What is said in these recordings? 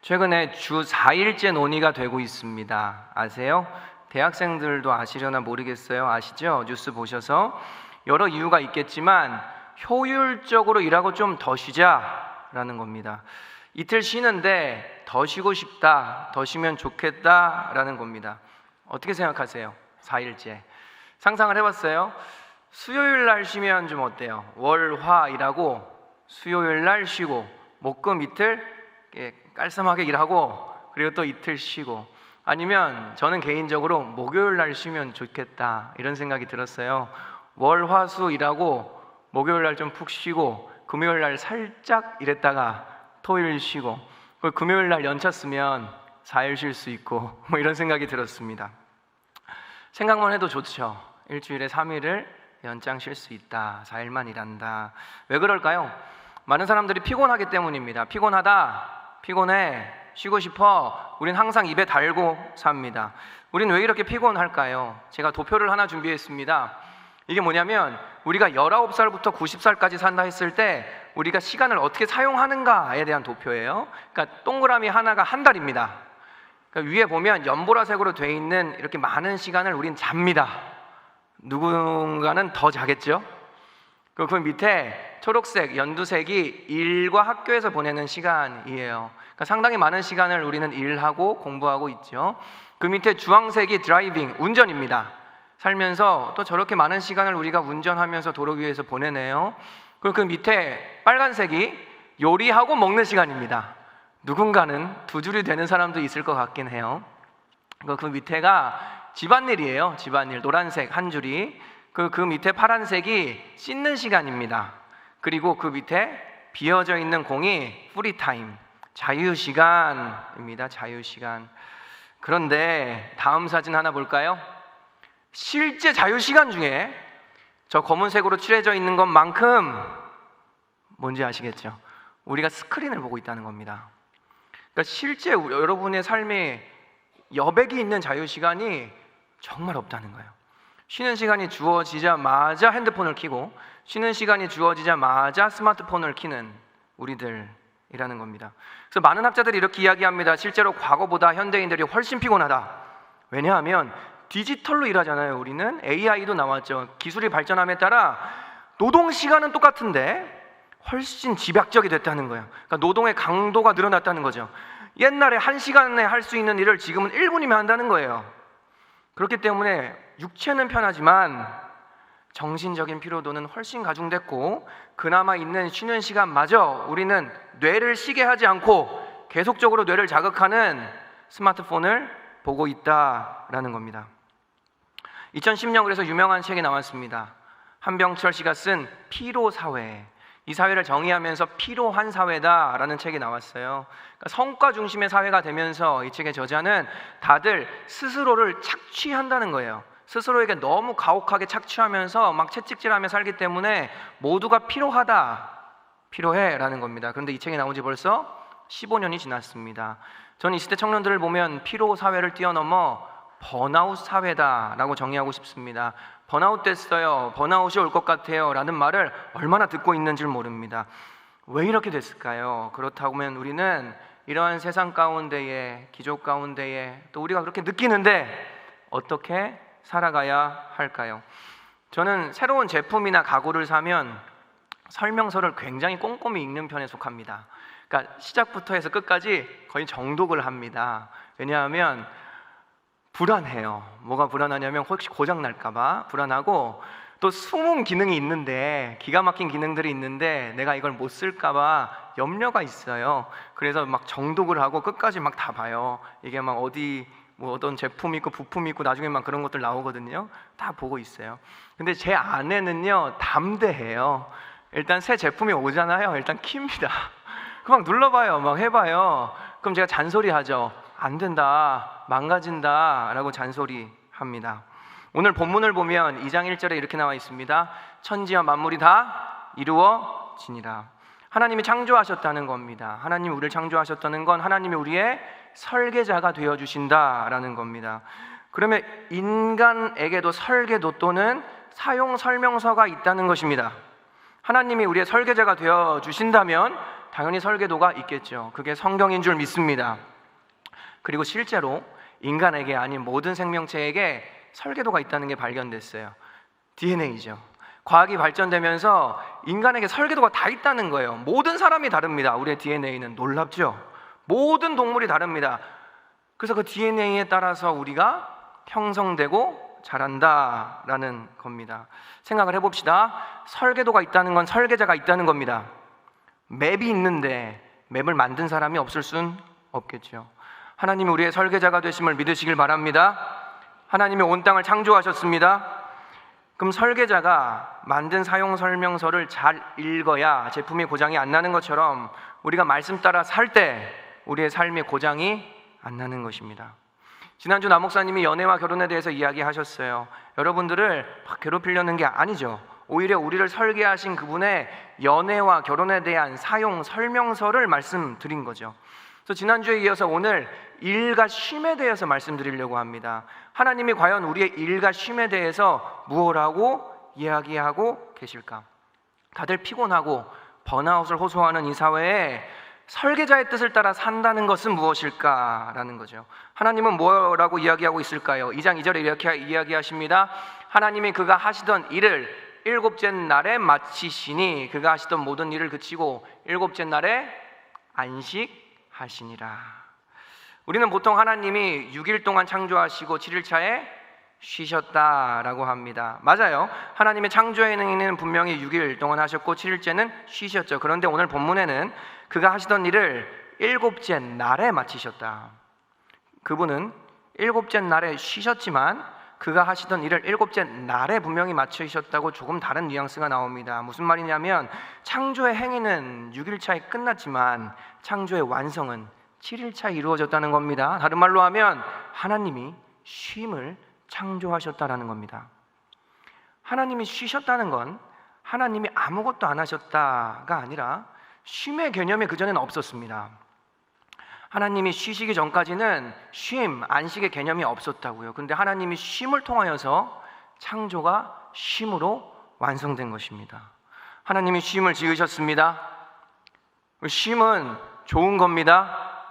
최근에 주 4일째 논의가 되고 있습니다. 아세요? 대학생들도 아시려나 모르겠어요. 아시죠? 뉴스 보셔서 여러 이유가 있겠지만 효율적으로 일하고 좀 더 쉬자라는 겁니다. 이틀 쉬는데 더 쉬고 싶다, 더 쉬면 좋겠다라는 겁니다. 어떻게 생각하세요? 4일째 상상을 해봤어요? 수요일 날 쉬면 좀 어때요? 월, 화 일하고 수요일 날 쉬고 목금 이틀 깔쌈하게 일하고 그리고 또 이틀 쉬고, 아니면 저는 개인적으로 목요일 날 쉬면 좋겠다 이런 생각이 들었어요. 월, 화, 수 일하고 목요일 날 좀 푹 쉬고 금요일 날 살짝 일했다가 토요일 쉬고 그리고 금요일 날 연차 쓰면 4일 쉴 수 있고 뭐 이런 생각이 들었습니다. 생각만 해도 좋죠. 일주일에 3일을 연장 쉴 수 있다, 4일만 일한다. 왜 그럴까요? 많은 사람들이 피곤하기 때문입니다. 피곤해, 쉬고 싶어, 우린 항상 입에 달고 삽니다. 우린 왜 이렇게 피곤할까요? 제가 도표를 하나 준비했습니다. 이게 뭐냐면 우리가 19살부터 90살까지 산다 했을 때 우리가 시간을 어떻게 사용하는가에 대한 도표예요. 그러니까 동그라미 하나가 한 달입니다. 그러니까 위에 보면 연보라색으로 되어 있는 이렇게 많은 시간을 우린 잡니다. 누군가는 더 자겠죠? 그 밑에 초록색, 연두색이 일과 학교에서 보내는 시간이에요. 그러니까 상당히 많은 시간을 우리는 일하고 공부하고 있죠. 그 밑에 주황색이 드라이빙, 운전입니다. 살면서 또 저렇게 많은 시간을 우리가 운전하면서 도로 위에서 보내네요. 그리고 그 밑에 빨간색이 요리하고 먹는 시간입니다. 누군가는 두 줄이 되는 사람도 있을 것 같긴 해요. 그 밑에가 집안일이에요. 집안일, 노란색 한 줄이. 그 밑에 파란색이 씻는 시간입니다. 그리고 그 밑에 비어져 있는 공이 프리타임, 자유시간입니다. 자유시간. 그런데 다음 사진 하나 볼까요? 실제 자유시간 중에 저 검은색으로 칠해져 있는 것만큼 뭔지 아시겠죠? 우리가 스크린을 보고 있다는 겁니다. 그러니까 실제 여러분의 삶에 여백이 있는 자유시간이 정말 없다는 거예요. 쉬는 시간이 주어지자마자 핸드폰을 켜고 쉬는 시간이 주어지자마자 스마트폰을 켜는 우리들이라는 겁니다. 그래서 많은 학자들이 이렇게 이야기합니다. 실제로 과거보다 현대인들이 훨씬 피곤하다. 왜냐하면 디지털로 일하잖아요. 우리는 AI도 나왔죠. 기술이 발전함에 따라 노동 시간은 똑같은데 훨씬 집약적이 됐다는 거예요. 그러니까 노동의 강도가 늘어났다는 거죠. 옛날에 1시간에 할 수 있는 일을 지금은 1분이면 한다는 거예요. 그렇기 때문에 육체는 편하지만 정신적인 피로도는 훨씬 가중됐고, 그나마 있는 쉬는 시간마저 우리는 뇌를 쉬게 하지 않고 계속적으로 뇌를 자극하는 스마트폰을 보고 있다라는 겁니다. 2010년 그래서 유명한 책이 나왔습니다. 한병철 씨가 쓴 피로사회. 이 사회를 정의하면서 피로한 사회다라는 책이 나왔어요. 그러니까 성과 중심의 사회가 되면서 이 책의 저자는 다들 스스로를 착취한다는 거예요. 스스로에게 너무 가혹하게 착취하면서 막 채찍질하며 살기 때문에 모두가 필요해라는 겁니다. 그런데 이 책이 나온 지 벌써 15년이 지났습니다. 저는 이 시대 청년들을 보면 피로 사회를 뛰어넘어 번아웃 사회다라고 정의하고 싶습니다. 번아웃 됐어요, 번아웃이 올 것 같아요 라는 말을 얼마나 듣고 있는지 모릅니다. 왜 이렇게 됐을까요? 그렇다면 우리는 이러한 세상 가운데에, 기족 가운데에 또 우리가 그렇게 느끼는데 어떻게 살아가야 할까요? 저는 새로운 제품이나 가구를 사면 설명서를 굉장히 꼼꼼히 읽는 편에 속합니다. 그러니까 시작부터 해서 끝까지 거의 정독을 합니다. 왜냐하면 불안해요. 뭐가 불안하냐면 혹시 고장 날까봐 불안하고, 또 숨은 기능이 있는데, 기가 막힌 기능들이 있는데 내가 이걸 못 쓸까봐 염려가 있어요. 그래서 막 정독을 하고 끝까지 막 다 봐요. 이게 막 어디 뭐 어떤 제품이 있고 부품이 있고 나중에 막 그런 것들 나오거든요. 다 보고 있어요. 근데 제 아내는요 담대해요. 일단 새 제품이 오잖아요. 일단 킵니다. 그막 눌러봐요. 막 해봐요. 그럼 제가 잔소리하죠. 안 된다, 망가진다 라고 잔소리합니다. 오늘 본문을 보면 2장 1절에 이렇게 나와 있습니다. 천지와 만물이 다 이루어지니라. 하나님이 창조하셨다는 겁니다. 하나님이 우리를 창조하셨다는 건 하나님이 우리의 설계자가 되어주신다라는 겁니다. 그러면 인간에게도 설계도 또는 사용 설명서가 있다는 것입니다. 하나님이 우리의 설계자가 되어주신다면 당연히 설계도가 있겠죠. 그게 성경인 줄 믿습니다. 그리고 실제로 인간에게 아닌 모든 생명체에게 설계도가 있다는 게 발견됐어요. DNA죠. 과학이 발전되면서 인간에게 설계도가 다 있다는 거예요. 모든 사람이 다릅니다. 우리의 DNA는 놀랍죠? 모든 동물이 다릅니다. 그래서 그 DNA에 따라서 우리가 형성되고 자란다라는 겁니다. 생각을 해봅시다. 설계도가 있다는 건 설계자가 있다는 겁니다. 맵이 있는데 맵을 만든 사람이 없을 순 없겠죠. 하나님이 우리의 설계자가 되심을 믿으시길 바랍니다. 하나님이 온 땅을 창조하셨습니다. 그럼 설계자가 만든 사용 설명서를 잘 읽어야 제품이 고장이 안 나는 것처럼 우리가 말씀 따라 살 때 우리의 삶의 고장이 안 나는 것입니다. 지난주 남 목사님이 연애와 결혼에 대해서 이야기하셨어요. 여러분들을 막 괴롭히려는 게 아니죠. 오히려 우리를 설계하신 그분의 연애와 결혼에 대한 사용 설명서를 말씀드린 거죠. 그래서 지난주에 이어서 오늘 일과 쉼에 대해서 말씀드리려고 합니다. 하나님이 과연 우리의 일과 쉼에 대해서 무엇라고 이야기하고 계실까? 다들 피곤하고 번아웃을 호소하는 이 사회에 설계자의 뜻을 따라 산다는 것은 무엇일까라는 거죠. 하나님은 뭐라고 이야기하고 있을까요? 2장 2절에 이렇게 이야기하십니다. 하나님이 그가 하시던 일을 일곱째 날에 마치시니 그가 하시던 모든 일을 그치고 일곱째 날에 안식하시니라. 우리는 보통 하나님이 6일 동안 창조하시고 7일 차에 쉬셨다라고 합니다. 맞아요. 하나님의 창조의 행위는 분명히 6일 동안 하셨고 7일째는 쉬셨죠. 그런데 오늘 본문에는 그가 하시던 일을 일곱째 날에 마치셨다. 그분은 일곱째 날에 쉬셨지만 그가 하시던 일을 일곱째 날에 분명히 마치셨다고 조금 다른 뉘앙스가 나옵니다. 무슨 말이냐면 창조의 행위는 6일 차에 끝났지만 창조의 완성은 7일 차에 이루어졌다는 겁니다. 다른 말로 하면 하나님이 쉼을 창조하셨다라는 겁니다. 하나님이 쉬셨다는 건 하나님이 아무것도 안 하셨다가 아니라 쉼의 개념이 그전에는 없었습니다. 하나님이 쉬시기 전까지는 쉼, 안식의 개념이 없었다고요. 그런데 하나님이 쉼을 통하여서 창조가 쉼으로 완성된 것입니다. 하나님이 쉼을 지으셨습니다. 쉼은 좋은 겁니다.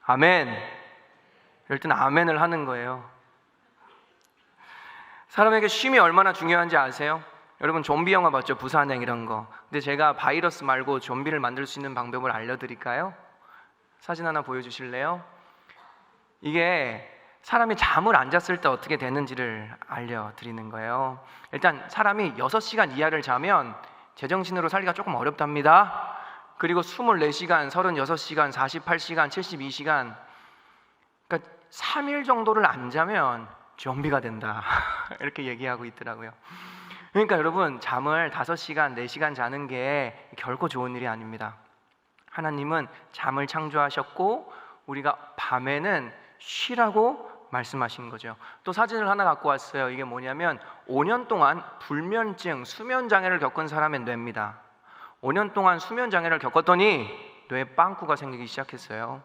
아멘. 이럴 땐 아멘을 하는 거예요. 사람에게 쉼이 얼마나 중요한지 아세요? 여러분 좀비 영화 봤죠? 부산행 이런 거. 근데 제가 바이러스 말고 좀비를 만들 수 있는 방법을 알려드릴까요? 사진 하나 보여주실래요? 이게 사람이 잠을 안 잤을 때 어떻게 되는지를 알려드리는 거예요. 일단 사람이 6시간 이하를 자면 제정신으로 살기가 조금 어렵답니다. 그리고 24시간, 36시간, 48시간, 72시간, 그러니까 3일 정도를 안 자면 좀비가 된다 이렇게 얘기하고 있더라고요. 그러니까 여러분 잠을 5시간, 4시간 자는 게 결코 좋은 일이 아닙니다. 하나님은 잠을 창조하셨고 우리가 밤에는 쉬라고 말씀하신 거죠. 또 사진을 하나 갖고 왔어요. 이게 뭐냐면 5년 동안 불면증, 수면장애를 겪은 사람의 뇌입니다. 5년 동안 수면장애를 겪었더니 뇌에 빵꾸가 생기기 시작했어요.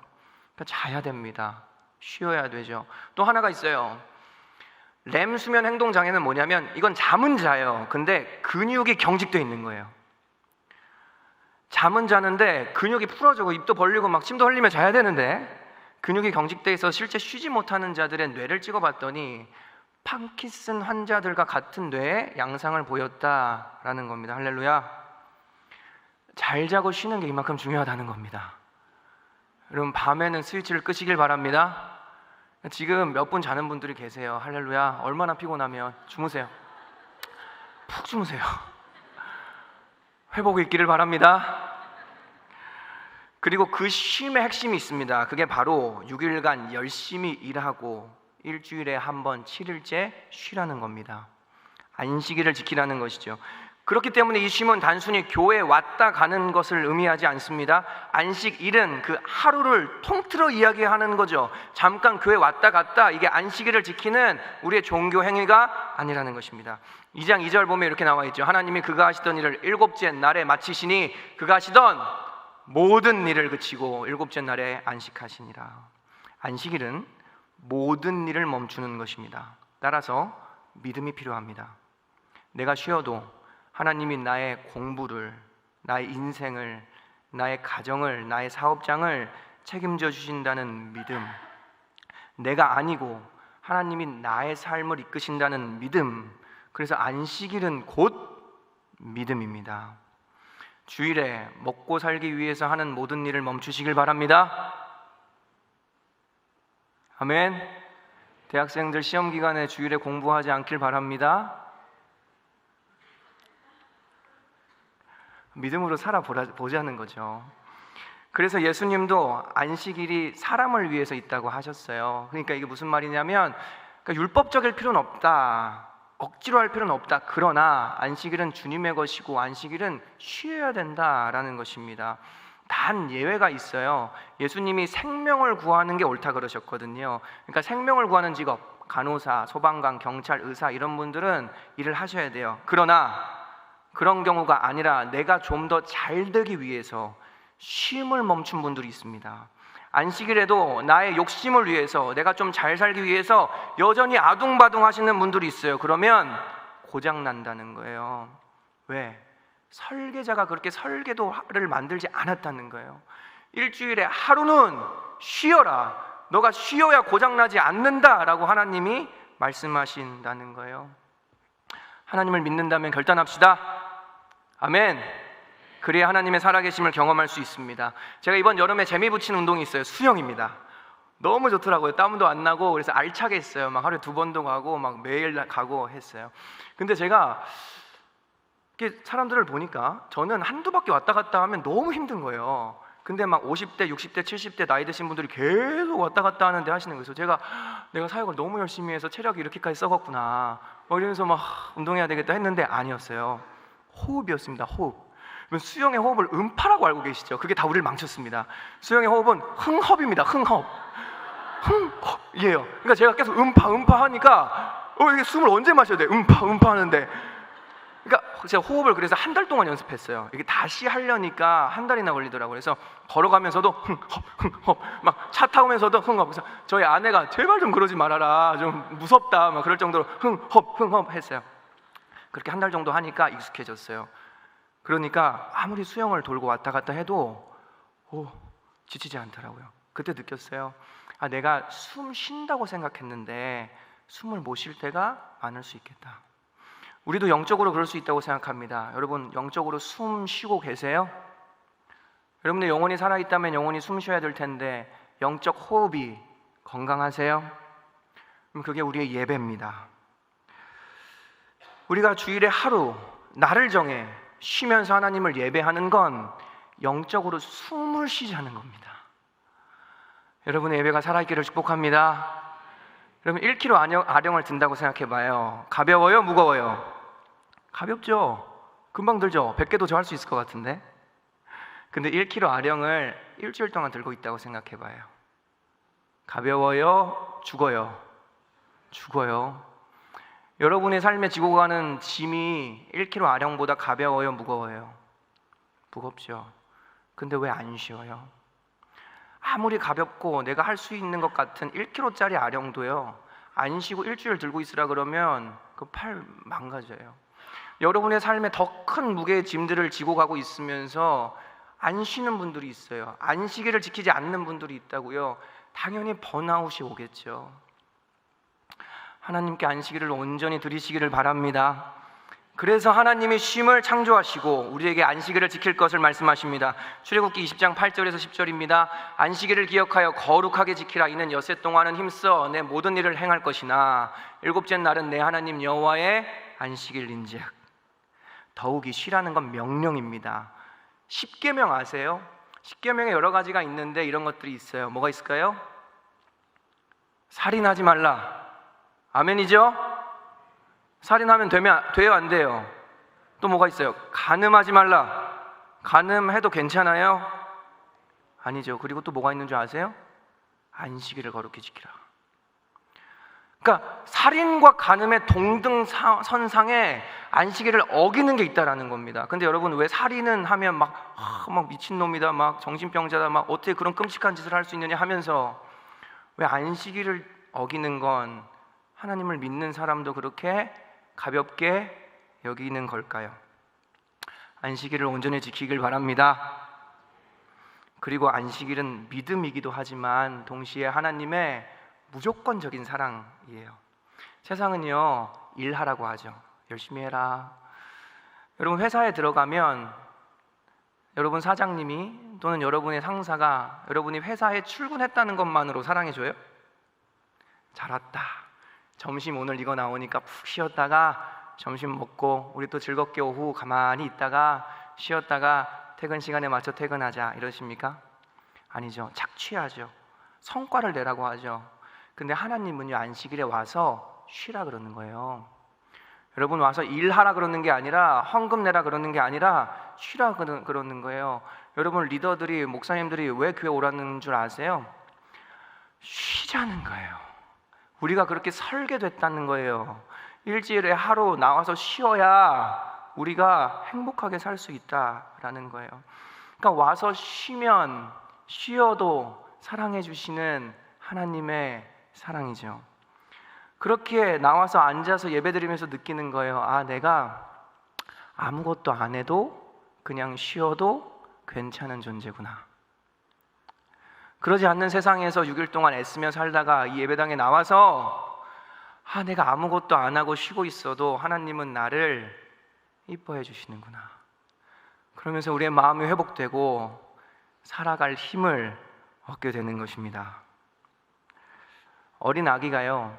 그러니까 자야 됩니다. 쉬어야 되죠. 또 하나가 있어요. 렘 수면 행동 장애는 뭐냐면 이건 잠은 자요. 근데 근육이 경직되어 있는 거예요. 잠은 자는데 근육이 풀어지고 입도 벌리고 막 침도 흘리며 자야 되는데 근육이 경직되어 있어 실제 쉬지 못하는 자들의 뇌를 찍어봤더니 파킨슨 환자들과 같은 뇌의 양상을 보였다라는 겁니다. 할렐루야. 잘 자고 쉬는 게 이만큼 중요하다는 겁니다. 여러분 밤에는 스위치를 끄시길 바랍니다. 지금 몇 분 자는 분들이 계세요. 할렐루야. 얼마나 피곤하면 주무세요. 푹 주무세요. 회복이 있기를 바랍니다. 그리고 그 쉼의 핵심이 있습니다. 그게 바로 6일간 열심히 일하고 일주일에 한 번 7일째 쉬라는 겁니다. 안식일을 지키라는 것이죠. 그렇기 때문에 이 쉼은 단순히 교회에 왔다 가는 것을 의미하지 않습니다. 안식일은 그 하루를 통틀어 이야기하는 거죠. 잠깐 교회 왔다 갔다 이게 안식일을 지키는 우리의 종교 행위가 아니라는 것입니다. 2장 2절 보면 이렇게 나와 있죠. 하나님이 그가 하시던 일을 일곱째 날에 마치시니 그가 하시던 모든 일을 그치고 일곱째 날에 안식하시니라. 안식일은 모든 일을 멈추는 것입니다. 따라서 믿음이 필요합니다. 내가 쉬어도 하나님이 나의 공부를, 나의 인생을, 나의 가정을, 나의 사업장을 책임져 주신다는 믿음, 내가 아니고 하나님이 나의 삶을 이끄신다는 믿음, 그래서 안식일은 곧 믿음입니다. 주일에 먹고 살기 위해서 하는 모든 일을 멈추시길 바랍니다. 아멘. 대학생들 시험 기간에 주일에 공부하지 않길 바랍니다. 믿음으로 살아보자는 거죠. 그래서 예수님도 안식일이 사람을 위해서 있다고 하셨어요. 그러니까 이게 무슨 말이냐면, 그러니까 율법적일 필요는 없다, 억지로 할 필요는 없다. 그러나 안식일은 주님의 것이고 안식일은 쉬어야 된다라는 것입니다. 단 예외가 있어요. 예수님이 생명을 구하는 게 옳다 그러셨거든요. 그러니까 생명을 구하는 직업, 간호사, 소방관, 경찰, 의사 이런 분들은 일을 하셔야 돼요. 그러나 그런 경우가 아니라 내가 좀 더 잘 되기 위해서 쉼을 멈춘 분들이 있습니다. 안식일에도 나의 욕심을 위해서, 내가 좀 잘 살기 위해서 여전히 아둥바둥 하시는 분들이 있어요. 그러면 고장 난다는 거예요. 왜? 설계자가 그렇게 설계도를 만들지 않았다는 거예요. 일주일에 하루는 쉬어라, 너가 쉬어야 고장나지 않는다라고 하나님이 말씀하신다는 거예요. 하나님을 믿는다면 결단합시다. 아멘. 그래야 하나님의 살아계심을 경험할 수 있습니다. 제가 이번 여름에 재미 붙인 운동이 있어요. 수영입니다. 너무 좋더라고요. 땀도 안 나고 그래서 알차게 했어요. 막 하루에 2번도 가고 막 매일 가고 했어요. 근데 제가 이렇게 사람들을 보니까 저는 한두 바퀴 왔다 갔다 하면 너무 힘든 거예요. 근데 막 50대, 60대, 70대 나이 드신 분들이 계속 왔다 갔다 하는데 하시는 거예요. 제가 내가 사역을 너무 열심히 해서 체력이 이렇게까지 썩었구나 이러면서 막 운동해야 되겠다 했는데 아니었어요. 호흡이었습니다. 호흡. 수영의 호흡을 음파라고 알고 계시죠? 그게 다 우리를 망쳤습니다. 수영의 호흡은 흥헙입니다. 흥헙. 흥헙이에요. 그러니까 제가 계속 음파 하니까 이게 숨을 언제 마셔야 돼? 음파 하는데, 그러니까 제가 호흡을 그래서 한 달 동안 연습했어요. 이게 다시 하려니까 한 달이나 걸리더라고요. 그래서 걸어가면서도 흥헙 막 차 타면서도 흥헙. 그래서 저희 아내가 제발 좀 그러지 말아라, 좀 무섭다 막 그럴 정도로 흥헙 했어요. 그렇게 한 달 정도 하니까 익숙해졌어요. 그러니까 아무리 수영을 돌고 왔다 갔다 해도 지치지 않더라고요. 그때 느꼈어요. 내가 숨 쉰다고 생각했는데 숨을 못 쉴 때가 많을 수 있겠다. 우리도 영적으로 그럴 수 있다고 생각합니다. 여러분, 영적으로 숨 쉬고 계세요? 여러분들 영혼이 살아있다면 영혼이 숨 쉬어야 될 텐데 영적 호흡이 건강하세요? 그럼 그게 우리의 예배입니다. 우리가 주일에 하루 나를 정해 쉬면서 하나님을 예배하는 건 영적으로 숨을 쉬자는 겁니다. 여러분의 예배가 살아있기를 축복합니다. 여러분 1kg 아령을 든다고 생각해봐요. 가벼워요? 무거워요? 가볍죠? 금방 들죠? 100개도 저 할 수 있을 것 같은데. 근데 1kg 아령을 일주일 동안 들고 있다고 생각해봐요. 가벼워요? 죽어요? 죽어요. 여러분의 삶에 지고 가는 짐이 1kg 아령보다 가벼워요? 무거워요? 무겁죠. 근데 왜 안 쉬어요? 아무리 가볍고 내가 할 수 있는 것 같은 1kg짜리 아령도요, 안 쉬고 일주일 들고 있으라 그러면 그 팔 망가져요. 여러분의 삶에 더 큰 무게의 짐들을 지고 가고 있으면서 안 쉬는 분들이 있어요. 안식일을 지키지 않는 분들이 있다고요. 당연히 번아웃이 오겠죠. 하나님께 안식일을 온전히 드리시기를 바랍니다. 그래서 하나님이 쉼을 창조하시고 우리에게 안식일을 지킬 것을 말씀하십니다. 출애굽기 20장 8절에서 10절입니다. 안식일을 기억하여 거룩하게 지키라. 이는 엿새 동안은 힘써 내 모든 일을 행할 것이나 일곱째 날은 내 하나님 여호와의 안식일인즉. 더욱이 쉬라는 건 명령입니다. 십계명 아세요? 십계명에 여러 가지가 있는데 이런 것들이 있어요. 뭐가 있을까요? 살인하지 말라. 아멘이죠? 살인하면 돼요, 안 돼요? 또 뭐가 있어요? 간음하지 말라. 간음해도 괜찮아요? 아니죠. 그리고 또 뭐가 있는 줄 아세요? 안식일을 거룩히 지키라. 그러니까 살인과 간음의 동등선상에 안식일을 어기는 게 있다라는 겁니다. 근데 여러분, 왜 살인은 하면 막 미친놈이다, 막 정신병자다, 막 어떻게 그런 끔찍한 짓을 할 수 있느냐 하면서 왜 안식일을 어기는 건 하나님을 믿는 사람도 그렇게 가볍게 여기는 걸까요? 안식일을 온전히 지키길 바랍니다. 그리고 안식일은 믿음이기도 하지만 동시에 하나님의 무조건적인 사랑이에요. 세상은요, 일하라고 하죠. 열심히 해라. 여러분 회사에 들어가면 여러분 사장님이 또는 여러분의 상사가 여러분이 회사에 출근했다는 것만으로 사랑해줘요? 잘 왔다. 점심 오늘 이거 나오니까 푹 쉬었다가 점심 먹고 우리 또 즐겁게 오후 가만히 있다가 쉬었다가 퇴근 시간에 맞춰 퇴근하자 이러십니까? 아니죠. 착취하죠. 성과를 내라고 하죠. 근데 하나님은요, 안식일에 와서 쉬라 그러는 거예요. 여러분 와서 일하라 그러는 게 아니라 헌금 내라 그러는 게 아니라 쉬라 그러는 거예요. 여러분 리더들이 목사님들이 왜 교회 오라는 줄 아세요? 쉬자는 거예요. 우리가 그렇게 설계됐다는 거예요. 일주일에 하루 나와서 쉬어야 우리가 행복하게 살 수 있다라는 거예요. 그러니까 와서 쉬어도 사랑해 주시는 하나님의 사랑이죠. 그렇게 나와서 앉아서 예배드리면서 느끼는 거예요. 아, 내가 아무것도 안 해도 그냥 쉬어도 괜찮은 존재구나. 그러지 않는 세상에서 6일 동안 애쓰며 살다가 이 예배당에 나와서 내가 아무것도 안 하고 쉬고 있어도 하나님은 나를 이뻐해 주시는구나. 그러면서 우리의 마음이 회복되고 살아갈 힘을 얻게 되는 것입니다. 어린 아기가요,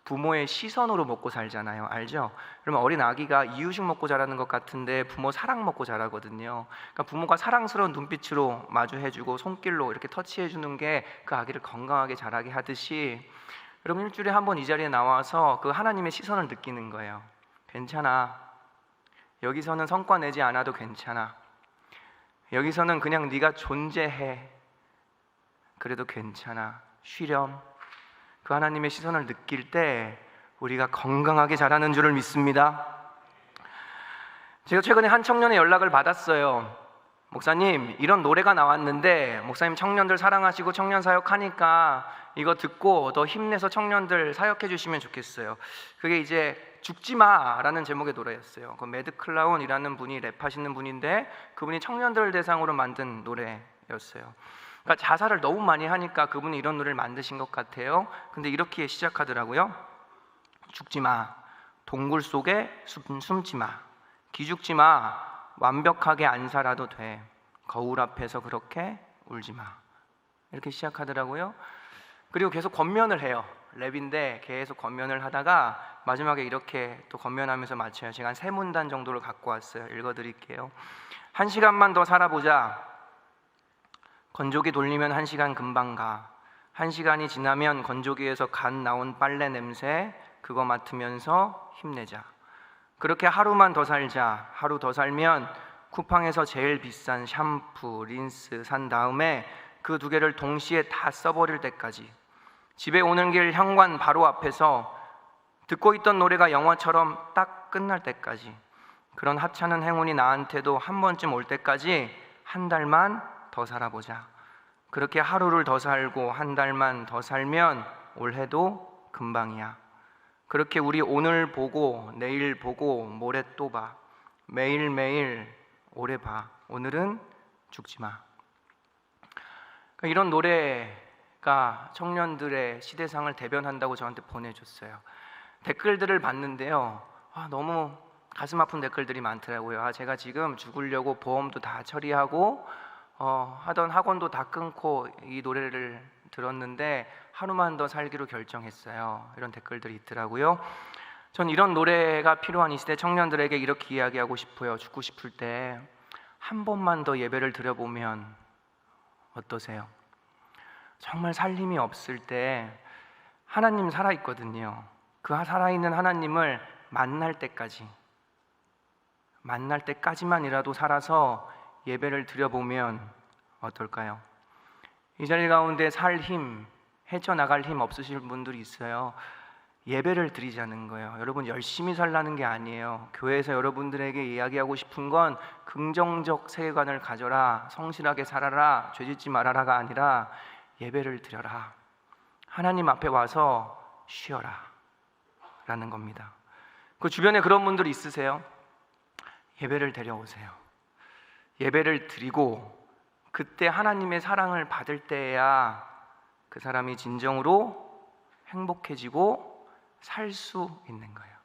부모의 시선으로 먹고 살잖아요. 알죠? 그러면 어린 아기가 이유식 먹고 자라는 것 같은데 부모 사랑 먹고 자라거든요. 그러니까 부모가 사랑스러운 눈빛으로 마주해주고 손길로 이렇게 터치해주는 게 그 아기를 건강하게 자라게 하듯이 여러분 일주일에 한 번 이 자리에 나와서 그 하나님의 시선을 느끼는 거예요. 괜찮아. 여기서는 성과 내지 않아도 괜찮아. 여기서는 그냥 네가 존재해. 그래도 괜찮아. 쉬렴. 그 하나님의 시선을 느낄 때 우리가 건강하게 자라는 줄을 믿습니다. 제가 최근에 한 청년의 연락을 받았어요. 목사님, 이런 노래가 나왔는데 목사님 청년들 사랑하시고 청년 사역하니까 이거 듣고 더 힘내서 청년들 사역해 주시면 좋겠어요. 그게 이제 죽지마라는 제목의 노래였어요. 그 매드클라운이라는 분이 랩하시는 분인데 그분이 청년들을 대상으로 만든 노래였어요. 그러니까 자살을 너무 많이 하니까 그분이 이런 노래를 만드신 것 같아요. 근데 이렇게 시작하더라고요. 죽지마, 동굴 속에 숨지마, 기죽지마, 완벽하게 안 살아도 돼, 거울 앞에서 그렇게 울지마. 이렇게 시작하더라고요. 그리고 계속 권면을 해요. 랩인데 계속 권면을 하다가 마지막에 이렇게 또 권면하면서 마쳐요. 제가 한 3문단 정도를 갖고 왔어요. 읽어드릴게요. 1시간만 더 살아보자. 건조기 돌리면 1시간 금방 가. 1시간이 지나면 건조기에서 갓 나온 빨래 냄새 그거 맡으면서 힘내자. 그렇게 하루만 더 살자. 하루 더 살면 쿠팡에서 제일 비싼 샴푸, 린스 산 다음에 그 2개를 동시에 다 써버릴 때까지. 집에 오는 길 현관 바로 앞에서 듣고 있던 노래가 영화처럼 딱 끝날 때까지. 그런 하찮은 행운이 나한테도 한 번쯤 올 때까지 1달만 더 살아보자. 그렇게 하루를 더 살고 1달만 더 살면 올해도 금방이야. 그렇게 우리 오늘 보고 내일 보고 모레 또 봐. 매일매일 오래 봐. 오늘은 죽지 마. 그러니까 이런 노래가 청년들의 시대상을 대변한다고 저한테 보내줬어요. 댓글들을 봤는데요, 너무 가슴 아픈 댓글들이 많더라고요. 제가 지금 죽으려고 보험도 다 처리하고 하던 학원도 다 끊고 이 노래를 들었는데 하루만 더 살기로 결정했어요. 이런 댓글들이 있더라고요. 전 이런 노래가 필요한 이 시대 청년들에게 이렇게 이야기하고 싶어요. 죽고 싶을 때 한 번만 더 예배를 드려보면 어떠세요? 정말 살림이 없을 때 하나님 살아있거든요. 그 살아있는 하나님을 만날 때까지만이라도 살아서 예배를 드려보면 어떨까요? 이 자리 가운데 살 힘, 헤쳐나갈 힘 없으실 분들이 있어요. 예배를 드리자는 거예요. 여러분 열심히 살라는 게 아니에요. 교회에서 여러분들에게 이야기하고 싶은 건 긍정적 세계관을 가져라, 성실하게 살아라, 죄짓지 말아라가 아니라 예배를 드려라. 하나님 앞에 와서 쉬어라 라는 겁니다. 그 주변에 그런 분들 있으세요? 예배를 데려오세요. 예배를 드리고 그때 하나님의 사랑을 받을 때야 그 사람이 진정으로 행복해지고 살 수 있는 거예요.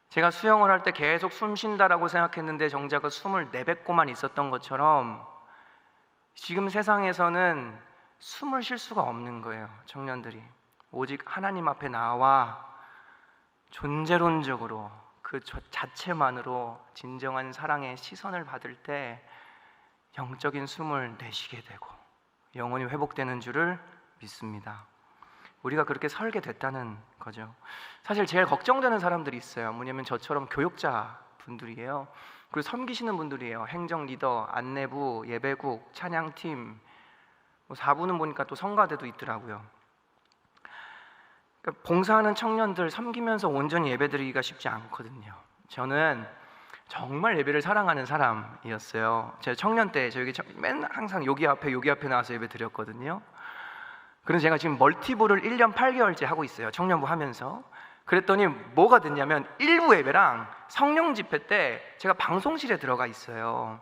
제가 수영을 할 때 계속 숨 쉰다라고 생각했는데 정작 그 숨을 내뱉고만 있었던 것처럼 지금 세상에서는 숨을 쉴 수가 없는 거예요. 청년들이 오직 하나님 앞에 나와 존재론적으로 그 자체만으로 진정한 사랑의 시선을 받을 때 영적인 숨을 내쉬게 되고 영혼이 회복되는 줄을 믿습니다. 우리가 그렇게 설계 됐다는 거죠. 사실 제일 걱정되는 사람들이 있어요. 뭐냐면 저처럼 교육자 분들이에요. 그리고 섬기시는 분들이에요. 행정 리더, 안내부, 예배국, 찬양팀, 4부는 보니까 또 성가대도 있더라고요. 그러니까 봉사하는 청년들 섬기면서 온전히 예배드리기가 쉽지 않거든요. 저는 정말 예배를 사랑하는 사람이었어요. 제가 청년 때 저기 맨날 항상 여기 앞에 나와서 예배 드렸거든요. 그래서 제가 지금 멀티부를 1년 8개월째 하고 있어요. 청년부 하면서. 그랬더니 뭐가 됐냐면 일부 예배랑 성령 집회 때 제가 방송실에 들어가 있어요.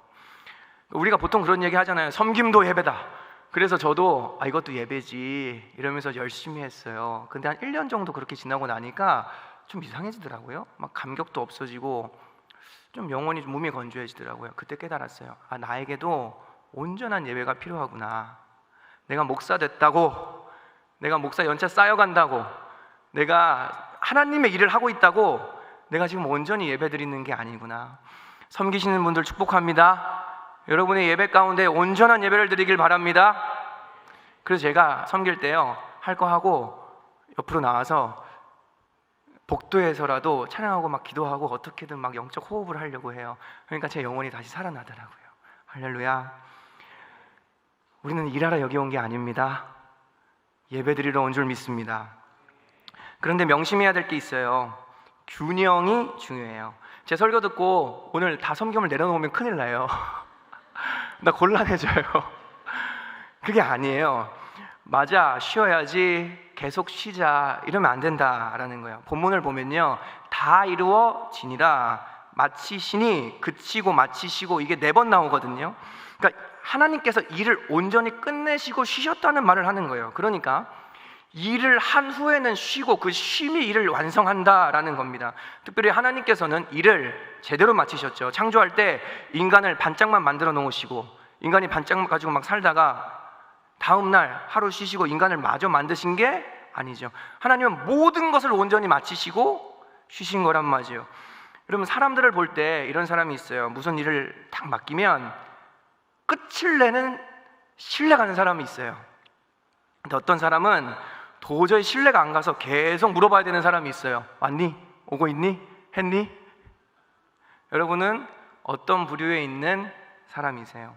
우리가 보통 그런 얘기 하잖아요. 섬김도 예배다. 그래서 저도 이것도 예배지 이러면서 열심히 했어요. 근데 한 1년 정도 그렇게 지나고 나니까 좀 이상해지더라고요. 막 감격도 없어지고 좀 영혼이 몸이 건조해지더라고요. 그때 깨달았어요. 나에게도 온전한 예배가 필요하구나. 내가 목사 됐다고, 내가 목사 연차 쌓여간다고, 내가 하나님의 일을 하고 있다고 내가 지금 온전히 예배드리는 게 아니구나. 섬기시는 분들 축복합니다. 여러분의 예배 가운데 온전한 예배를 드리길 바랍니다. 그래서 제가 섬길 때요, 할 거 하고 옆으로 나와서 복도에서라도 찬양하고 막 기도하고 어떻게든 막 영적 호흡을 하려고 해요. 그러니까 제 영혼이 다시 살아나더라고요. 할렐루야. 우리는 일하러 여기 온 게 아닙니다. 예배드리러 온 줄 믿습니다. 그런데 명심해야 될 게 있어요. 균형이 중요해요. 제 설교 듣고 오늘 다 섬김을 내려놓으면 큰일 나요. 나 곤란해져요. 그게 아니에요. 맞아, 쉬어야지, 계속 쉬자 이러면 안 된다라는 거예요. 본문을 보면요, 다 이루어지니라 마치시니, 그치고 마치시고, 이게 4번 나오거든요. 그러니까 하나님께서 일을 온전히 끝내시고 쉬셨다는 말을 하는 거예요. 그러니까 일을 한 후에는 쉬고 그 쉼이 일을 완성한다라는 겁니다. 특별히 하나님께서는 일을 제대로 마치셨죠. 창조할 때 인간을 반짝만 만들어 놓으시고 인간이 반짝 가지고 막 살다가 다음 날 하루 쉬시고 인간을 마저 만드신 게 아니죠. 하나님은 모든 것을 온전히 마치시고 쉬신 거란 말이에요. 여러분, 사람들을 볼 때 이런 사람이 있어요. 무슨 일을 딱 맡기면 끝을 내는 신뢰가는 사람이 있어요. 근데 어떤 사람은 도저히 신뢰가 안 가서 계속 물어봐야 되는 사람이 있어요. 왔니? 오고 있니? 했니? 여러분은 어떤 부류에 있는 사람이세요?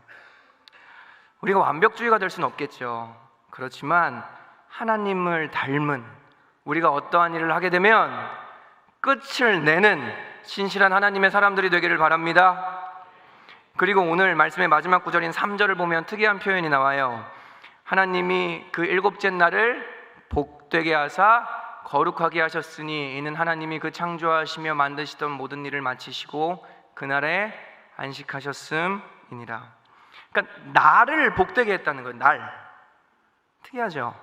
우리가 완벽주의가 될 수는 없겠죠. 그렇지만 하나님을 닮은, 우리가 어떠한 일을 하게 되면 끝을 내는 신실한 하나님의 사람들이 되기를 바랍니다. 그리고 오늘 말씀의 마지막 구절인 3절을 보면 특이한 표현이 나와요. 하나님이 그 7째 날을 복되게 하사 거룩하게 하셨으니 이는 하나님이 그 창조하시며 만드시던 모든 일을 마치시고 그날에 안식하셨음이니라. 그러니까 날을 복되게 했다는 거예요. 날. 특이하죠?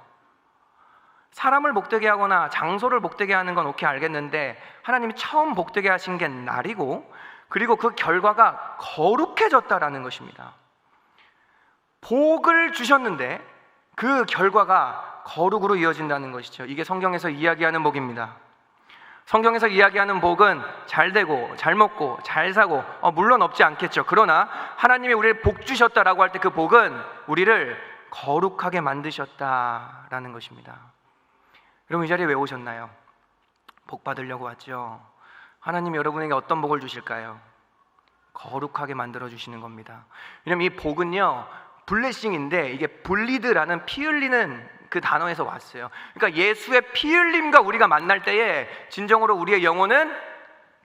사람을 복되게 하거나 장소를 복되게 하는 건 오케이, 알겠는데 하나님이 처음 복되게 하신 게 날이고, 그리고 그 결과가 거룩해졌다라는 것입니다. 복을 주셨는데 그 결과가 거룩으로 이어진다는 것이죠. 이게 성경에서 이야기하는 복입니다. 성경에서 이야기하는 복은 잘 되고 잘 먹고 잘 사고 물론 없지 않겠죠. 그러나 하나님이 우리를 복 주셨다라고 할 때 그 복은 우리를 거룩하게 만드셨다라는 것입니다. 여러분, 이 자리에 왜 오셨나요? 복 받으려고 왔죠. 하나님이 여러분에게 어떤 복을 주실까요? 거룩하게 만들어 주시는 겁니다. 왜냐하면 이 복은요, 블레싱인데 이게 블리드라는 피 흘리는 그 단어에서 왔어요. 그러니까 예수의 피 흘림과 우리가 만날 때에 진정으로 우리의 영혼은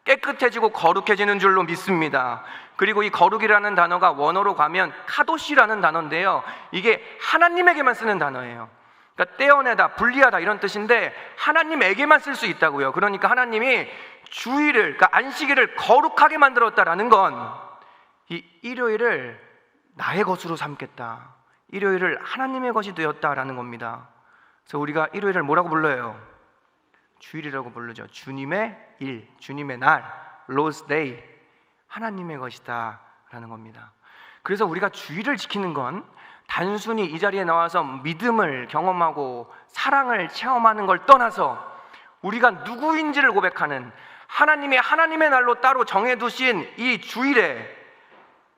깨끗해지고 거룩해지는 줄로 믿습니다. 그리고 이 거룩이라는 단어가 원어로 가면 카도시라는 단어인데요, 이게 하나님에게만 쓰는 단어예요. 그러니까 떼어내다, 분리하다 이런 뜻인데 하나님에게만 쓸 수 있다고요. 그러니까 하나님이 주일을, 그러니까 안식일을 거룩하게 만들었다라는 건 이 일요일을 나의 것으로 삼겠다. 일요일을 하나님의 것이 되었다라는 겁니다. 그래서 우리가 일요일을 뭐라고 불러요? 주일이라고 부르죠. 주님의 일, 주님의 날, Lord's Day, 하나님의 것이다 라는 겁니다. 그래서 우리가 주일을 지키는 건 단순히 이 자리에 나와서 믿음을 경험하고 사랑을 체험하는 걸 떠나서 우리가 누구인지를 고백하는 하나님의 날로 따로 정해두신 이 주일에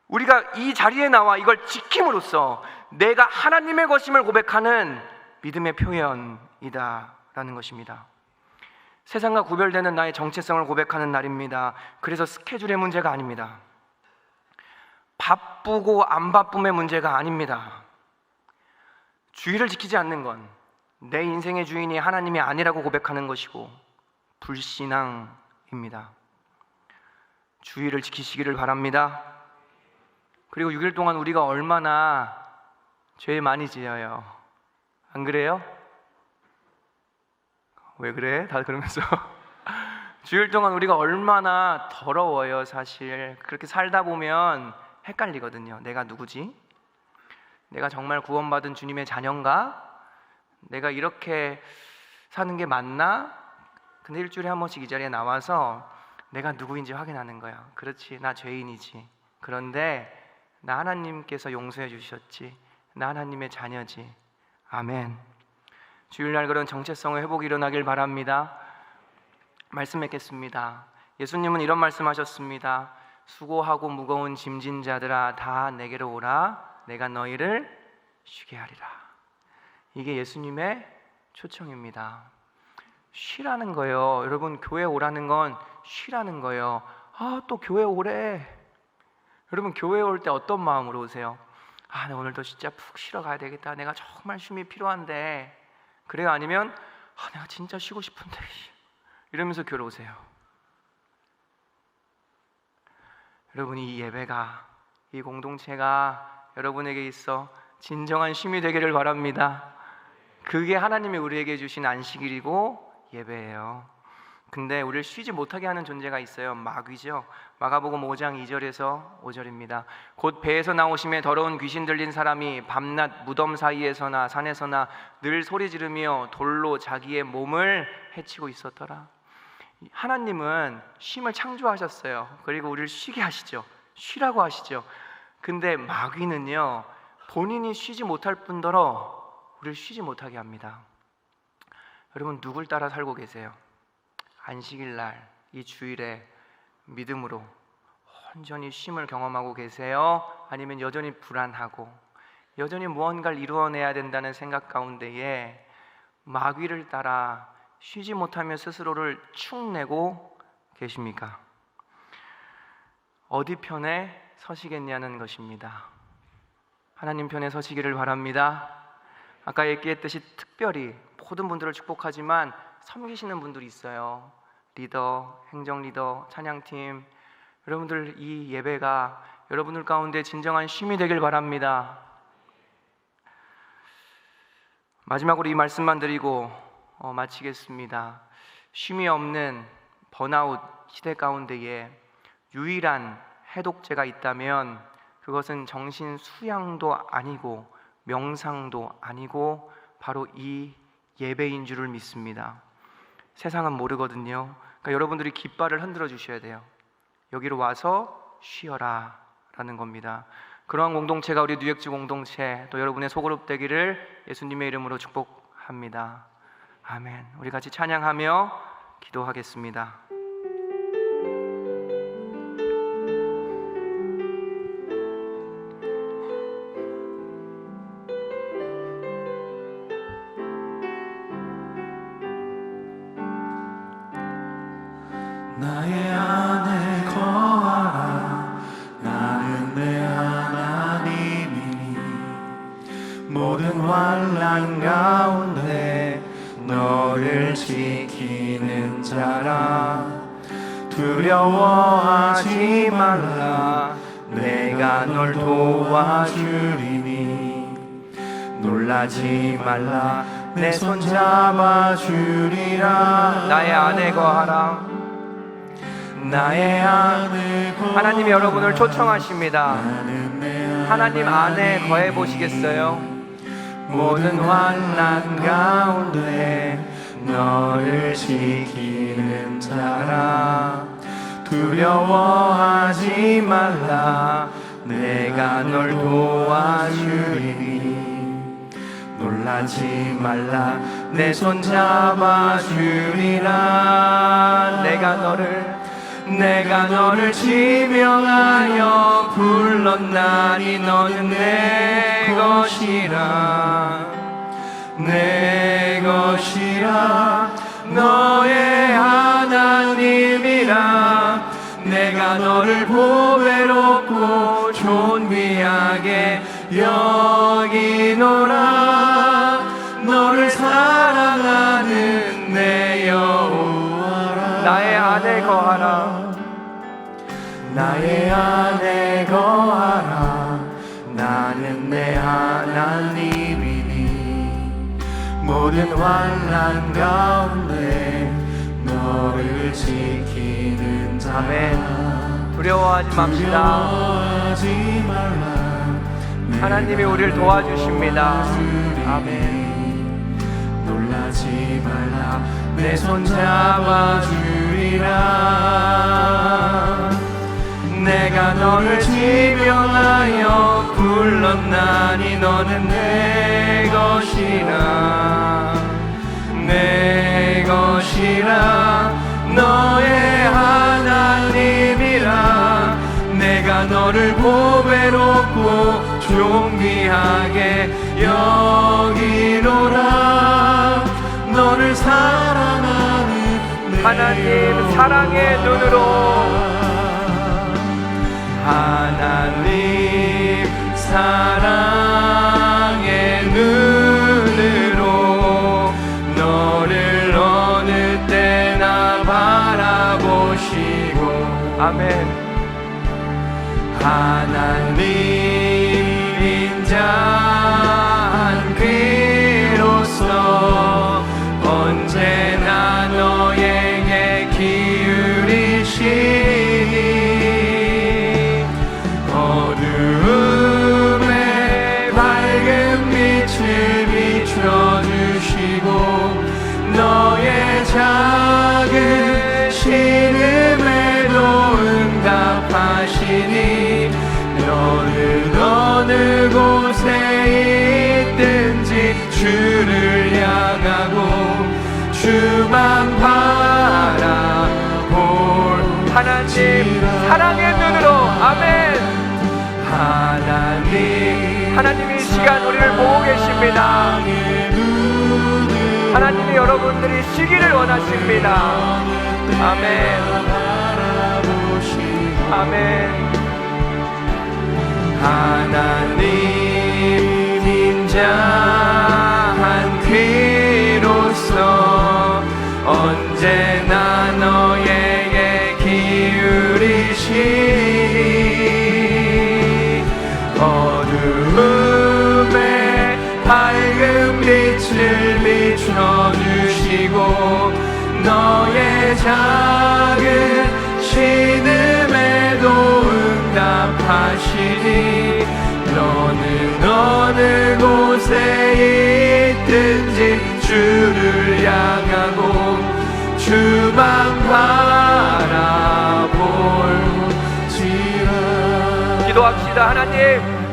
우리가 이 자리에 나와 이걸 지킴으로써 내가 하나님의 것임을 고백하는 믿음의 표현이다 라는 것입니다. 세상과 구별되는 나의 정체성을 고백하는 날입니다. 그래서 스케줄의 문제가 아닙니다. 바쁘고 안 바쁨의 문제가 아닙니다. 주일을 지키지 않는 건 내 인생의 주인이 하나님이 아니라고 고백하는 것이고 불신앙입니다. 주일을 지키시기를 바랍니다. 그리고 6일 동안 우리가 얼마나 죄 많이 지어요. 안 그래요? 왜 그래? 다들 그러면서 주일 동안 우리가 얼마나 더러워요. 사실 그렇게 살다 보면 헷갈리거든요. 내가 누구지? 내가 정말 구원받은 주님의 자녀인가? 내가 이렇게 사는 게 맞나? 근데 일주일에 한 번씩 이 자리에 나와서 내가 누구인지 확인하는 거야. 그렇지, 나 죄인이지. 그런데 나 하나님께서 용서해 주셨지. 나 하나님의 자녀지. 아멘. 주일날 그런 정체성의 회복이 일어나길 바랍니다. 말씀 맺겠습니다. 예수님은 이런 말씀하셨습니다. 수고하고 무거운 짐진 자들아 다 내게로 오라. 내가 너희를 쉬게 하리라. 이게 예수님의 초청입니다. 쉬라는 거예요. 여러분, 교회 오라는 건 쉬라는 거예요. 또 교회 오래. 여러분, 교회 올 때 어떤 마음으로 오세요? 나 오늘도 진짜 푹 쉬러 가야 되겠다. 내가 정말 쉼이 필요한데. 그래요? 아니면 내가 진짜 쉬고 싶은데 이러면서 교회 오세요? 여러분, 이 예배가, 이 공동체가 여러분에게 있어 진정한 쉼이 되기를 바랍니다. 그게 하나님이 우리에게 주신 안식일이고 예배예요. 근데 우리를 쉬지 못하게 하는 존재가 있어요. 마귀죠. 마가복음 5장 2절에서 5절입니다. 곧 배에서 나오심에 더러운 귀신 들린 사람이 밤낮 무덤 사이에서나 산에서나 늘 소리 지르며 돌로 자기의 몸을 해치고 있었더라. 하나님은 쉼을 창조하셨어요. 그리고 우리를 쉬게 하시죠. 쉬라고 하시죠. 근데 마귀는요, 본인이 쉬지 못할 뿐더러 우리를 쉬지 못하게 합니다. 여러분, 누굴 따라 살고 계세요? 안식일날 이 주일에 믿음으로 온전히 쉼을 경험하고 계세요? 아니면 여전히 불안하고 여전히 무언가를 이루어내야 된다는 생각 가운데에 마귀를 따라 쉬지 못하며 스스로를 축내고 계십니까? 어디 편에 서시겠냐는 것입니다. 하나님 편에 서시기를 바랍니다. 아까 얘기했듯이 특별히 모든 분들을 축복하지만 섬기시는 분들이 있어요. 리더, 행정 리더, 찬양팀, 여러분들 이 예배가 여러분들 가운데 진정한 쉼이 되길 바랍니다. 마지막으로 이 말씀만 드리고 마치겠습니다. 쉼이 없는 번아웃 시대 가운데에 유일한 해독제가 있다면 그것은 정신 수양도 아니고 명상도 아니고 바로 이 예배인 줄을 믿습니다. 세상은 모르거든요. 그러니까 여러분들이 깃발을 흔들어 주셔야 돼요. 여기로 와서 쉬어라 라는 겁니다. 그러한 공동체가 우리 뉴욕지 공동체, 또 여러분의 소그룹 되기를 예수님의 이름으로 축복합니다. 아멘. 우리 같이 찬양하며 기도하겠습니다. 나의 안에 거하라. 나는 내 하나님이니 모든 환난 가운데 너를 지키는 자라. 두려워하지 말라. 내가 널 도와주리니 놀라지 말라. 내 손 잡아주리라. 나의 안에 거하라. 나의 안에 거하라. 하나님이 여러분을 초청하십니다. 나는 내 하나님 안에 거해 보시겠어요? 모든 환난 가운데 너를 지키는 자라. 두려워하지 말라. 내가 널 도와주리니. 놀라지 말라. 내 손 잡아주리라. 내가 너를 지명하여 불렀나니 너는 내 것이라. 내 것이라. 너의 하나님이라. 내가 너를 보배롭고 존귀하게 여기노라. 너를 사랑하는 내 여호와라. 나의 안에 거하라. 나의 안에 거하라. 나는 내 하나님이니. 모든 환난 가운데 너를 지키는 자. 아멘. 두려워하지 맙시다. 두려워하지 말라. 하나님이 우리를 도와주십니다. 아멘. 놀라지 말라. 내 손 잡아주리라. 내가 너를 지명하여 불렀나니 너는 내 것이라. 내 것이라. 너의 하나님이라. 내가 너를 보배롭고 존귀하게 여기노라. 너를 사랑하는 하나님 사랑의 눈으로, 하나님 사랑의 눈으로 너를 어느 때나 바라보시고. 아멘. 하나님 인자한 귀로서 언제나 너에게 기울이시니. 어두움에 밝은 빛을 비춰주시고 너의 작은 신음에도 응답하시니. 너는 어느 곳에 있든지 주를 향하고 주만 바라볼. 하나님 사랑의 눈으로. 아멘. 하나님이 이 시간 우리를 보고 계십니다. 하나님이 여러분들이 쉬기를 원하십니다. 아멘. 아멘. 하나님 인자한 귀로서 언제나 너에게 기울이시니. 어두움에 밝은 빛을 비춰주시고 너의 작은 신음에도 응답하시니. 너는 어느 곳에 있든지 주를 향하고 주만 바라볼지라. 기도합시다.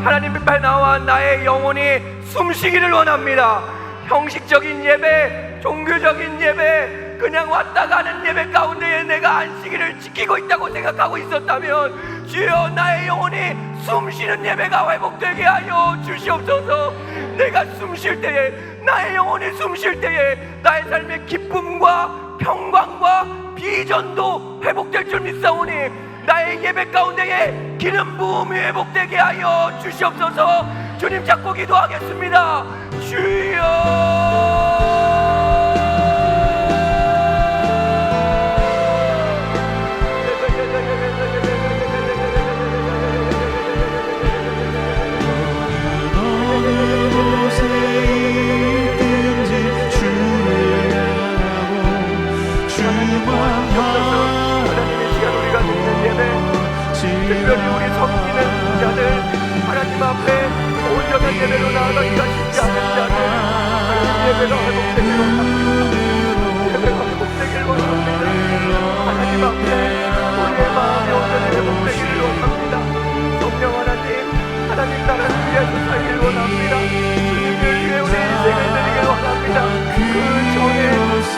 하나님 앞에 나와 나의 영혼이 숨쉬기를 원합니다. 형식적인 예배, 종교적인 예배, 그냥 왔다 가는 예배 가운데에 내가 안식일을 지키고 있다고 생각하고 있었다면 주여 나의 영혼이 숨쉬는 예배가 회복되게 하여 주시옵소서. 내가 숨쉴 때에, 나의 영혼이 숨쉴 때에 나의 삶의 기쁨과 평강과 비전도 회복될 줄 믿사오니 나의 예배 가운데에 기름 부음이 회복되게 하여 주시옵소서. 주님 잡고 기도하겠습니다. 주여. 특별히 우리 섬기는 자들 하나님 예배로 나아가기가 쉽지 않은 자들 예배가 회복되길 원합니다. 예배가 회복되길 원합니다. 하나님 앞에 우리의 마음이 온전히 회복되기를 원합니다. 성령 하나님, 하나님 나라를 위해서 살길 원합니다. 주님을 위해 우리 인생을 드리길 원합니다. 그 전에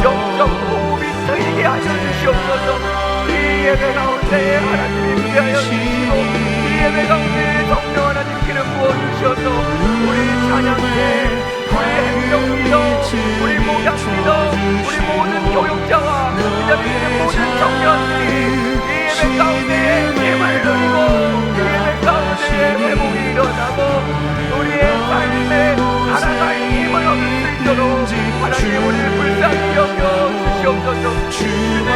영적 호흡이 트이게 하여 주시옵소서. 이 예배 가운데 하나님이 위하여 주시고 이 예배 가운데 성령 하나님 기름 부어주셔서 우리 찬양대, 우리 행정리더, 우리 목양리더, 우리 모든 교육자와 그 다음에 모든 청년들이 이 예배 가운데 힘을 누리고 이 예배 가운데 회복이 일어나고 우리의 삶에 살아갈 힘을 얻을 수 있도록 하나님 우리를 불쌍히 여겨 주시옵소서. 주만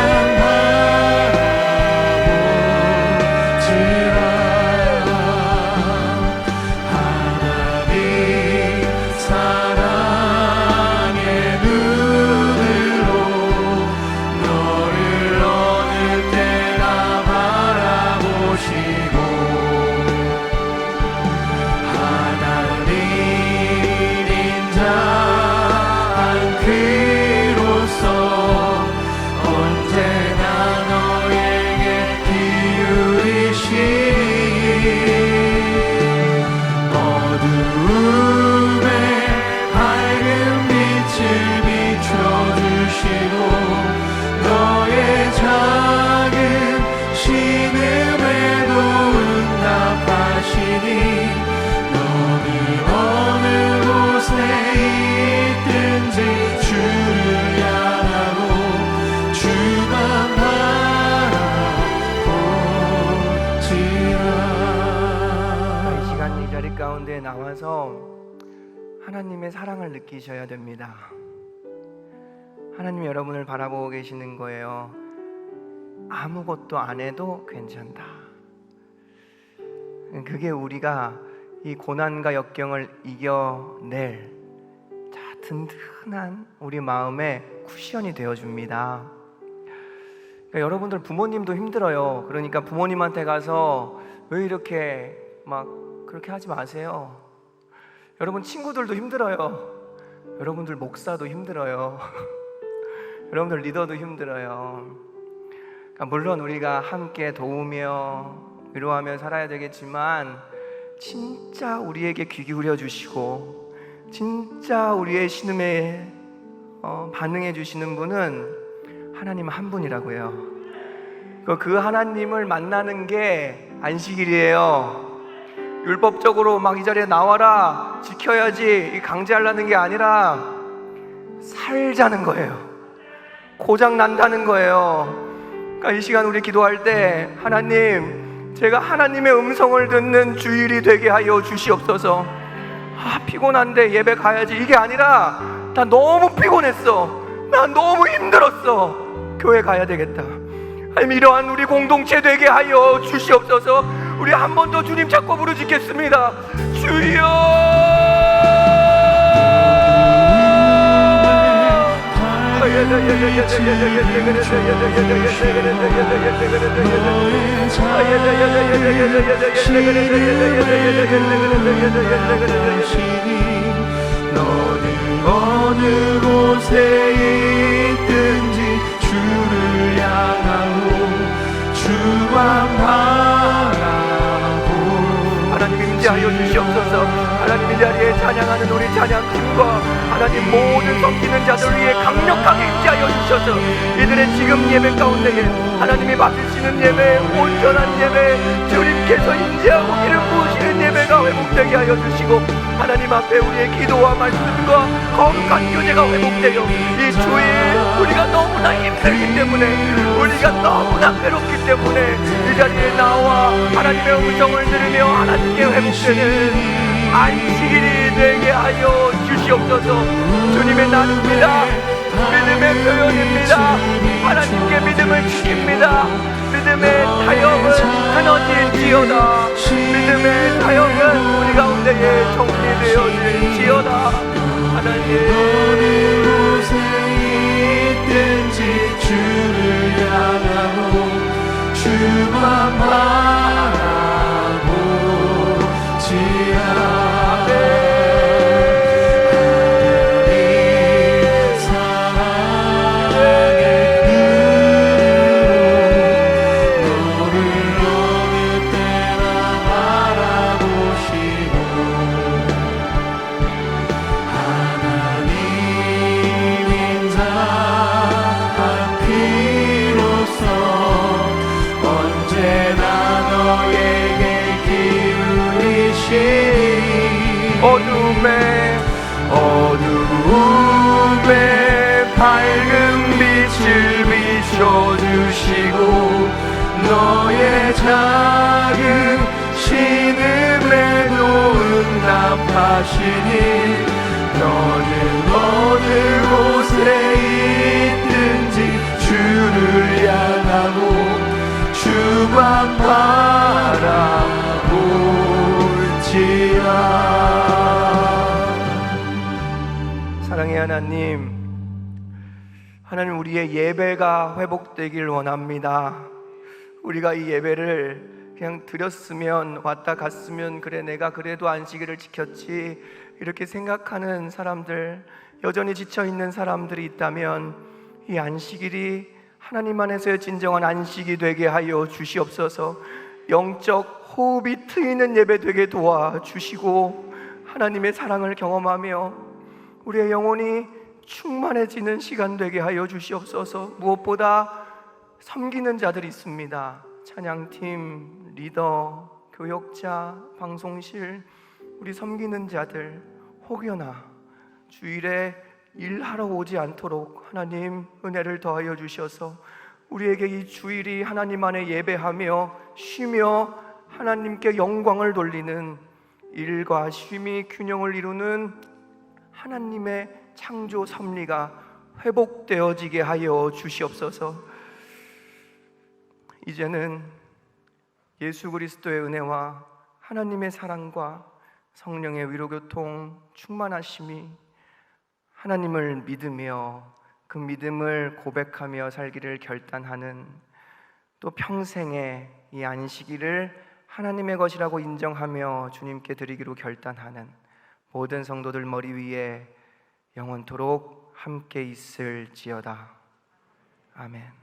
가운데 나와서 하나님의 사랑을 느끼셔야 됩니다. 하나님 여러분을 바라보고 계시는 거예요. 아무것도 안 해도 괜찮다. 그게 우리가 이 고난과 역경을 이겨낼 든든한 우리 마음의 쿠션이 되어줍니다. 그러니까 여러분들 부모님도 힘들어요. 그러니까 부모님한테 가서 왜 이렇게 막 그렇게 하지 마세요. 여러분 친구들도 힘들어요. 여러분들 목사도 힘들어요. 여러분들 리더도 힘들어요. 그러니까 물론 우리가 함께 도우며 위로하며 살아야 되겠지만 진짜 우리에게 귀 기울여 주시고 진짜 우리의 신음에 반응해 주시는 분은 하나님 한 분이라고요. 그 하나님을 만나는 게 안식일이에요. 율법적으로 막 이 자리에 나와라 지켜야지 강제하려는 게 아니라 살자는 거예요. 고장 난다는 거예요. 그러니까 이 시간 우리 기도할 때 하나님 제가 하나님의 음성을 듣는 주일이 되게 하여 주시옵소서. 피곤한데 예배 가야지 이게 아니라 나 너무 피곤했어, 나 너무 힘들었어, 교회 가야 되겠다. 하나님 이러한 우리 공동체 되게 하여 주시옵소서. 우리 한 번 더 주님 잡고 부르짖겠습니다. 주여 너는 어느 곳에 있든지 주를 향하고 주만 바라보. 하나님 임재하여 주시옵소서. 하나님 이 자리에 찬양하는 우리 찬양팀과 하나님 모든 섬기는 자들 위해 강력하게 임재하여 주셔서 이들의 지금 예배 가운데에 하나님이 받으시는 예배, 온전한 예배, 주님께서 임재하고 기름 부으시는 예배가 회복되게 하여 주시고 하나님 앞에 우리의 기도와 말씀과 거룩한 교제가 회복되어 이 주에 우리가 너무나 힘들기 때문에 우리가 너무나 괴롭기 때문에 이 자리에 나와 하나님의 음성을 들으며 하나님께 회복되는 안식일이 되게 하여 주시옵소서. 주님의 날입니다. 믿음의 표현입니다. 하나님께 믿음을 지킵니다. 믿음의 타협은 끊어질지어다. 믿음의 타협은 우리 가운데에 정리되어질지어다. 하나님 어느 곳에 있든지 주를 향하고 주만 바라보지라. 빛을 비춰주시고 너의 작은 신음에도 응답하시니 너는 어느 곳에 있든지 주를 향하고 주만 바라볼지라. 사랑의 하나님 우리의 예배가 회복되길 원합니다. 우리가 이 예배를 그냥 드렸으면 왔다 갔으면 그래 내가 그래도 안식일을 지켰지 이렇게 생각하는 사람들, 여전히 지쳐있는 사람들이 있다면 이 안식일이 하나님 안에서의 진정한 안식이 되게 하여 주시옵소서. 영적 호흡이 트이는 예배 되게 도와주시고 하나님의 사랑을 경험하며 우리의 영혼이 충만해지는 시간 되게 하여 주시옵소서. 무엇보다 섬기는 자들이 있습니다. 찬양팀, 리더, 교역자, 방송실, 우리 섬기는 자들 혹여나 주일에 일하러 오지 않도록 하나님 은혜를 더하여 주셔서 우리에게 이 주일이 하나님 안에 예배하며 쉬며 하나님께 영광을 돌리는 일과 쉼이 균형을 이루는 하나님의 창조 섭리가 회복되어지게 하여 주시옵소서. 이제는 예수 그리스도의 은혜와 하나님의 사랑과 성령의 위로교통 충만하심이 하나님을 믿으며 그 믿음을 고백하며 살기를 결단하는, 또 평생에 이 안식일을 하나님의 것이라고 인정하며 주님께 드리기로 결단하는 모든 성도들 머리 위에 영원토록 함께 있을지어다. 아멘.